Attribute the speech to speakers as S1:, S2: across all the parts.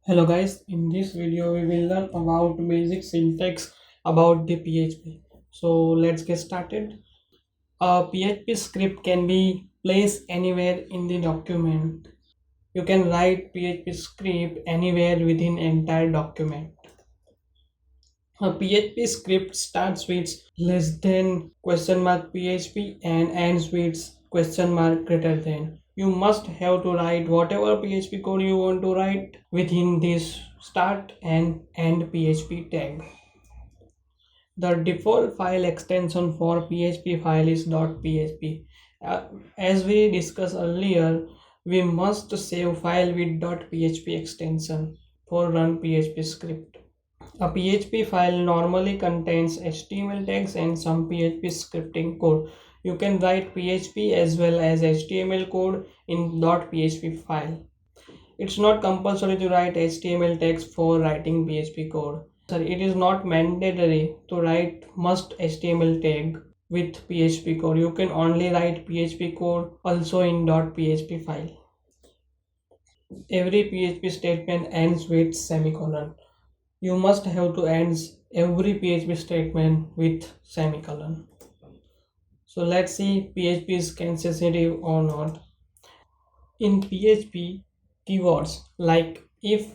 S1: Hello guys, in this video we will learn about basic syntax about the PHP. So let's get started. A PHP script can be placed anywhere in the document. You can write PHP script anywhere within entire document. A PHP script starts with less than question mark PHP and ends with question mark greater than. You must have to write whatever PHP code you want to write within this start and end PHP tag. The default file extension for PHP file is .php. As we discussed earlier, we must save file with .php extension for run PHP script. A PHP file normally contains HTML tags and some PHP scripting code. You can write PHP as well as HTML code in .php file. It's not compulsory to write HTML tags for writing PHP code. It is not mandatory to write must HTML tag with PHP code. You can only write PHP code also in .php file. Every PHP statement ends with semicolon. You must have to end every PHP statement with semicolon. So let's see PHP is sensitive or not. In PHP, keywords like if,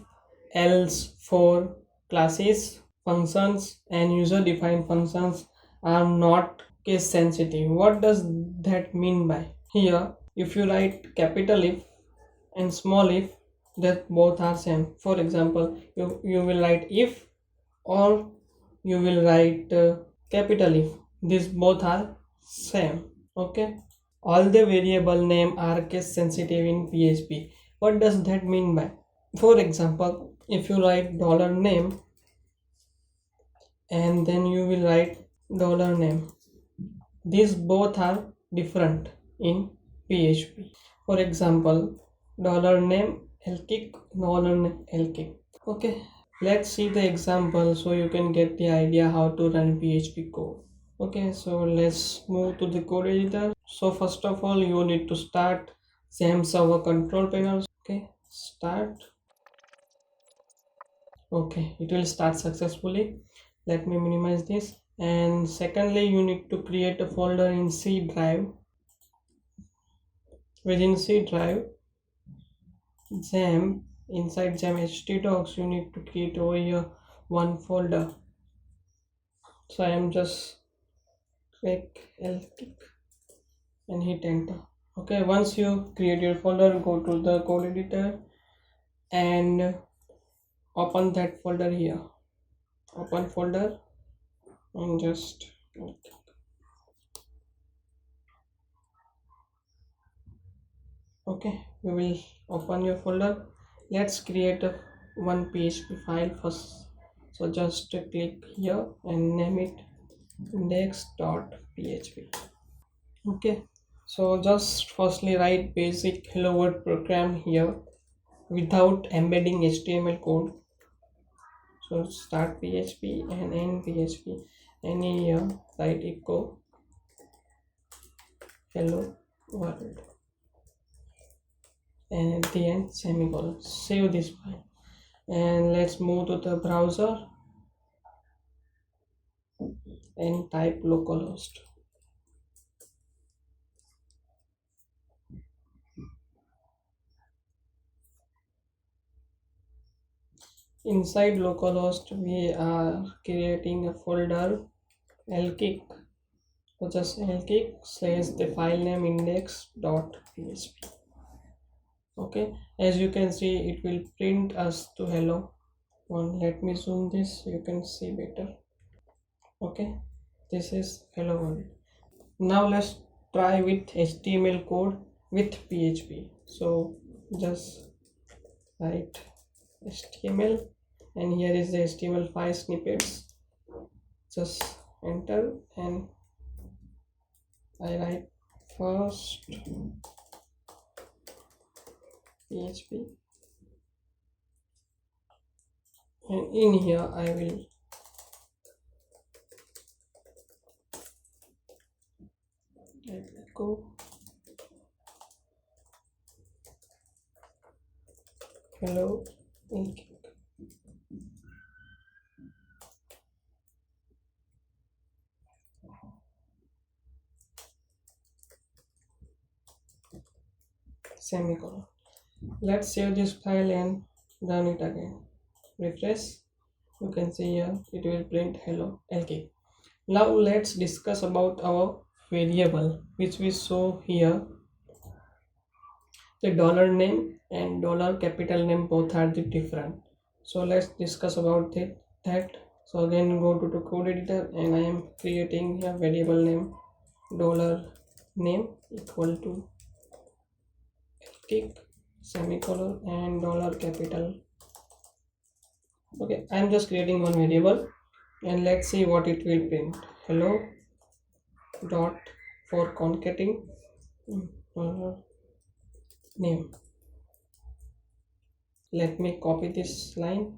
S1: else, for, classes, functions and user defined functions are not case sensitive. What does that mean by? Here, if you write capital if and small if, that both are same. For example, you will write if or you will write capital if. These both are same. Okay. All the variable name are case sensitive in PHP. What does that mean by? For example, if you write $name and then you will write $name, these both are different in PHP. For example, $name Elkick, $name Elkick. Okay, let's see the example so you can get the idea how to run PHP code. Okay, so let's move to the code editor. So first of all, you need to start XAMPP server control panel. Okay, start. Okay, it will start successfully. Let me minimize this. And secondly, you need to create a folder in C drive. Within C drive, XAMPP, inside XAMPP htdocs, you need to create over here one folder. So I am just click Elkick and hit enter. Okay, once you create your folder, go to the code editor and open that folder here. Open folder and just okay, we will open your folder. Let's create one PHP file first. So just click here and name it index.php. Okay, so just firstly write basic hello world program here without embedding HTML code. So start PHP and end PHP, and here write echo hello world and at the end semicolon. Save this file and let's move to the browser and type localhost. Inside localhost we are creating a folder Elkick. So just Elkick says the file name index.php. Okay, as you can see it will print us to hello one. Let me zoom this so you can see better. Okay, this is hello world. Now let's try with HTML code with PHP. So just write HTML and here is the HTML5 snippets. Just enter and I write first PHP and in here I will echo hello Elkick. semicolon. Let's save this file and run it again. Refresh. You can see here it will print hello Elkick. Now let's discuss about our variable which we show here. The dollar name and dollar capital name both are the different. So let's discuss about that. So again go to the code editor and I am creating a variable name dollar name equal to Elkick semicolon and dollar capital. Okay, I am just creating one variable and let's see what it will print. Hello dot for concatenating name. Let me copy this line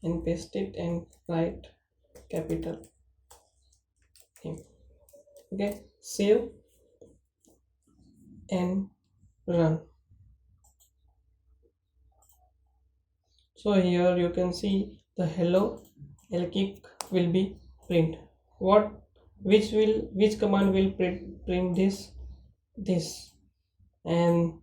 S1: and paste it and write capital name. Okay, save and run. So here you can see the hello Elkick will be print. Which command will print this, and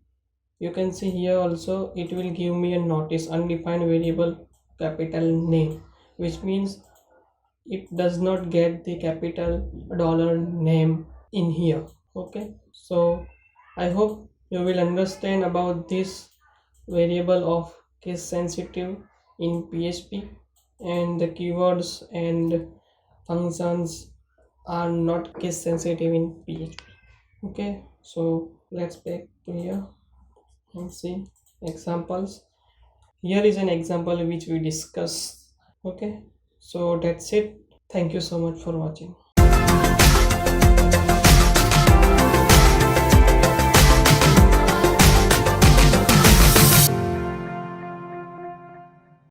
S1: you can see here also it will give me a notice undefined variable capital name, which means it does not get the capital dollar name in here. Okay, so I hope you will understand about this variable of case sensitive in PHP, and the keywords and functions are not case sensitive in PHP. Okay, so let's back to here and see examples. Here is an example which we discussed. Okay, so that's it. Thank you so much for watching.